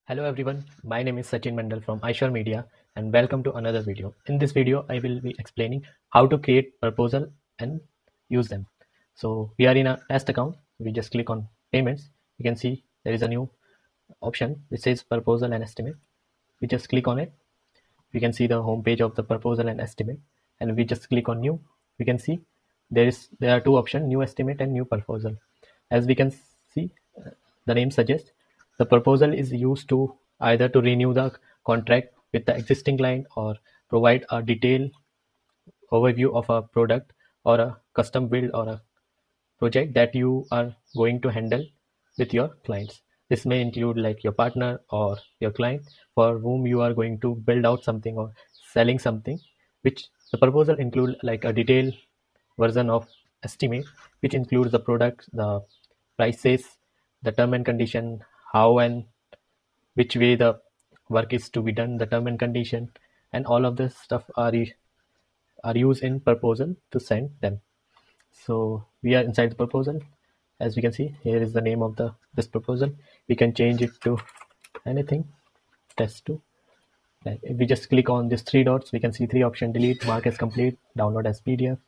Hello everyone, my name is Sachin Mandal from Isuremedia and welcome to another video. In this video, I will be explaining how to create proposal and use them. So we are in a test account. We just click on payments. You can see there is a new option which says proposal and estimate. We just click on it. We can see the home page of the proposal and estimate, and we just click on new. We can see there are two options: new estimate and new proposal. As we can see, the name suggests the proposal is used to either to renew the contract with the existing client or provide a detailed overview of a product or a custom build or a project that you are going to handle with your clients. This may include like your partner or your client for whom you are going to build out something or selling something, which the proposal include like a detailed version of estimate, which includes the product, the prices, the term and condition, how and which way the work is to be done, the term and condition, and all of this stuff are used in proposal to send them. So we are inside the proposal. As we can see, here is the name of this proposal. We can change it to anything. Test 2. Like if we just click on these three dots, we can see three options: delete, mark as complete, download as PDF,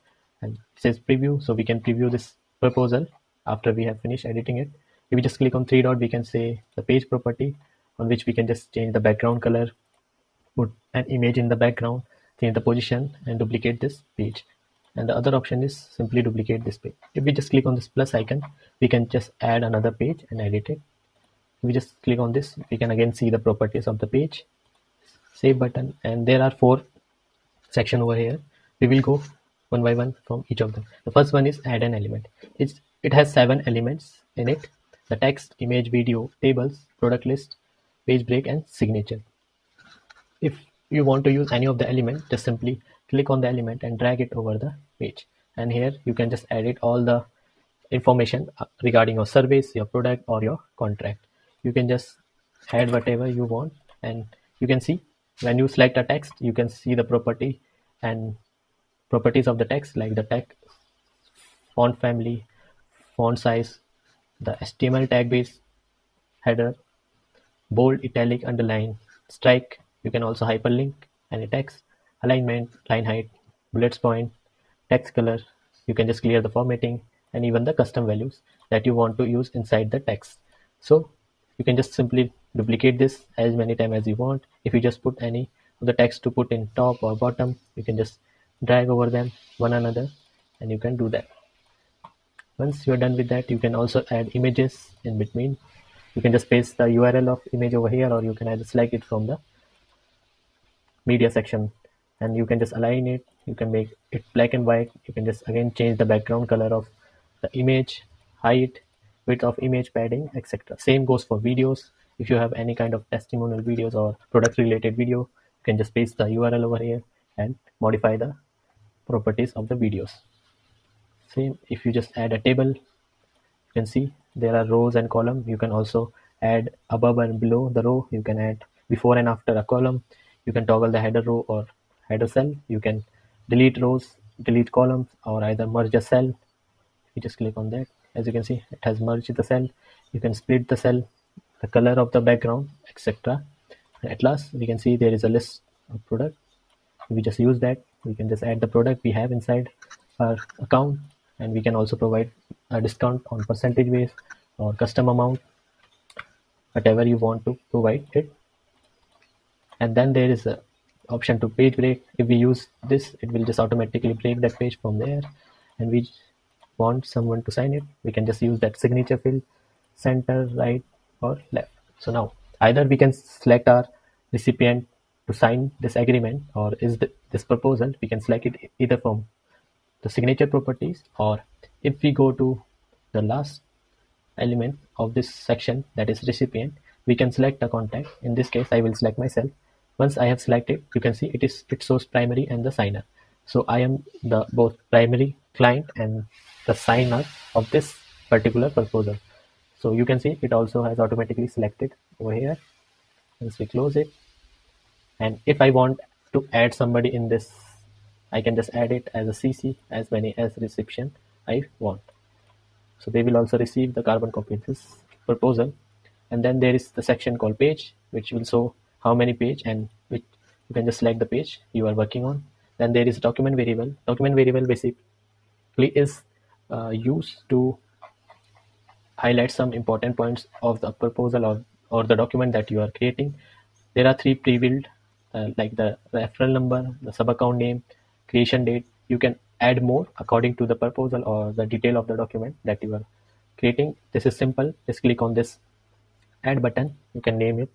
and it says preview. So we can preview this proposal after we have finished editing it. If we just click on three dot, we can say the page property, on which we can just change the background color, put an image in the background, change the position, and duplicate this page. And the other option is simply duplicate this page. If we just click on this plus icon, we can just add another page and edit it. If we just click on this, we can again see the properties of the page, save button, and there are four sections over here. We will go one by one from each of them. The first one is add an element. It has 7 elements in it: the text, image, video, tables, product list, page break, and signature. If you want to use any of the element, just simply click on the element and drag it over the page, and here you can just edit all the information regarding your service, your product, or your contract. You can just add whatever you want, and you can see when you select a text, you can see the property and properties of the text, like the text font family, font size, the HTML tag base, header, bold, italic, underline, strike. You can also hyperlink any text, alignment, line height, bullets point, text color. You can just clear the formatting and even the custom values that you want to use inside the text. So you can just simply duplicate this as many times as you want. If you just put any of the text to put in top or bottom, you can just drag over them one another, and you can do that. Once you're done with that, you can also add images in between. You can just paste the URL of image over here, or you can either select it from the media section, and you can just align it. You can make it black and white. You can just again change the background color of the image, height, width of image, padding, etc. Same goes for videos. If you have any kind of testimonial videos or product related video, you can just paste the URL over here and modify the properties of the videos. Same if you just add a table, you can see there are rows and columns. You can also add above and below the row. You can add before and after a column. You can toggle the header row or header cell. You can delete rows, delete columns, or either merge a cell. You just click on that. As you can see, it has merged the cell. You can split the cell, the color of the background, etc. And at last, we can see there is a list of product. We just use that. We can just add the product we have inside our account, and we can also provide a discount on percentage base or custom amount, whatever you want to provide it. And then there is a option to page break. If we use this, it will just automatically break that page from there, and we want someone to sign it, we can just use that signature field, center, right, or left. So now either we can select our recipient to sign this agreement, or this proposal, we can select it either from the signature properties, or if we go to the last element of this section, that is recipient, we can select a contact. In this case, I will select myself. Once I have selected, you can see it shows primary and the signer. So I am the both primary client and the signer of this particular proposal. So you can see it also has automatically selected over here. Once we close it, and if I want to add somebody in this, I can just add it as a CC, as many as reception I want. So they will also receive the carbon copy of this proposal. and then there is the section called page, which will show how many page, and which you can just select the page you are working on. Then there is document variable. Document variable basically is used to highlight some important points of the proposal, or the document that you are creating. There are three pre-built, like the referral number, the sub-account name, creation date. You can add more according to the proposal or the detail of the document that you are creating. This is simple. Just click on this add button. You can name it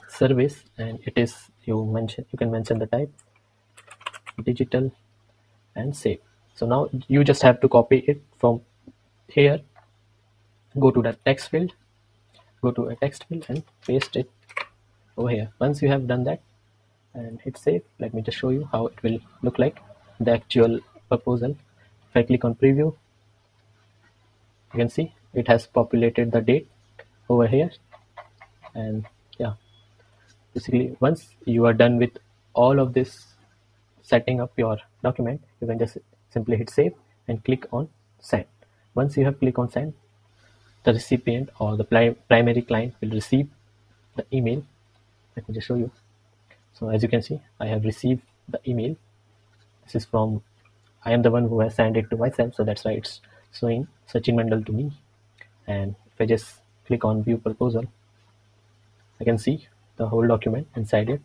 service, and it is, you can mention the type digital and save. So now you just have to copy it from here, go to the text field, go to a text field and paste it over here. Once you have done that and hit save, let me just show you how it will look like, the actual proposal. If I click on preview, you can see it has populated the date over here. And yeah, basically once you are done with all of this setting up your document, you can just simply hit save and click on send. Once you have clicked on send, the recipient or the primary client will receive the email. Let me just show you. So as you can see, I have received the email. This is from, I am the one who has sent it to myself, so that's why it's showing Sachin Mandal to me. And if I just click on view proposal, I can see the whole document inside it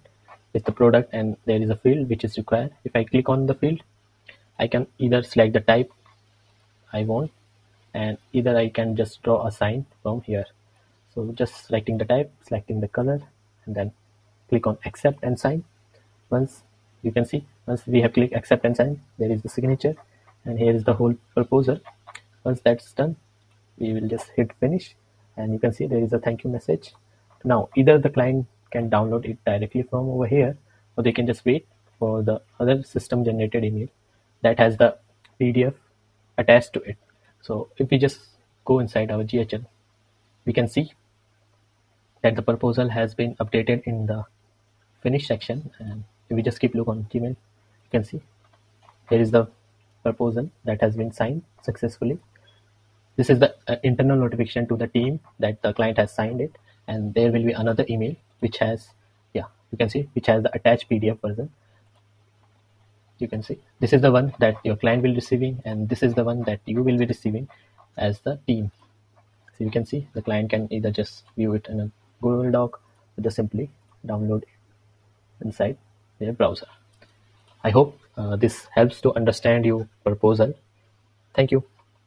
with the product, and there is a field which is required. If I click on the field, I can either select the type I want, and either I can just draw a sign from here. So just selecting the type, selecting the color, and then click on accept and sign. Once you can see, once we have clicked accept and sign, there is the signature, and here is the whole proposal. Once that's done, we will just hit finish, and you can see there is a thank you message. Now either the client can download it directly from over here, or they can just wait for the other system generated email that has the PDF attached to it. So if we just go inside our GHL, we can see that the proposal has been updated in the finish section. And if we just keep look on Gmail, you can see here is the proposal that has been signed successfully. This is the internal notification to the team that the client has signed it, and there will be another email which has, yeah, you can see, which has the attached PDF version. You can see this is the one that your client will be receiving, and this is the one that you will be receiving as the team. So you can see the client can either just view it in a Google Doc or just simply download it inside their browser. I hope this helps to understand your proposal. Thank you.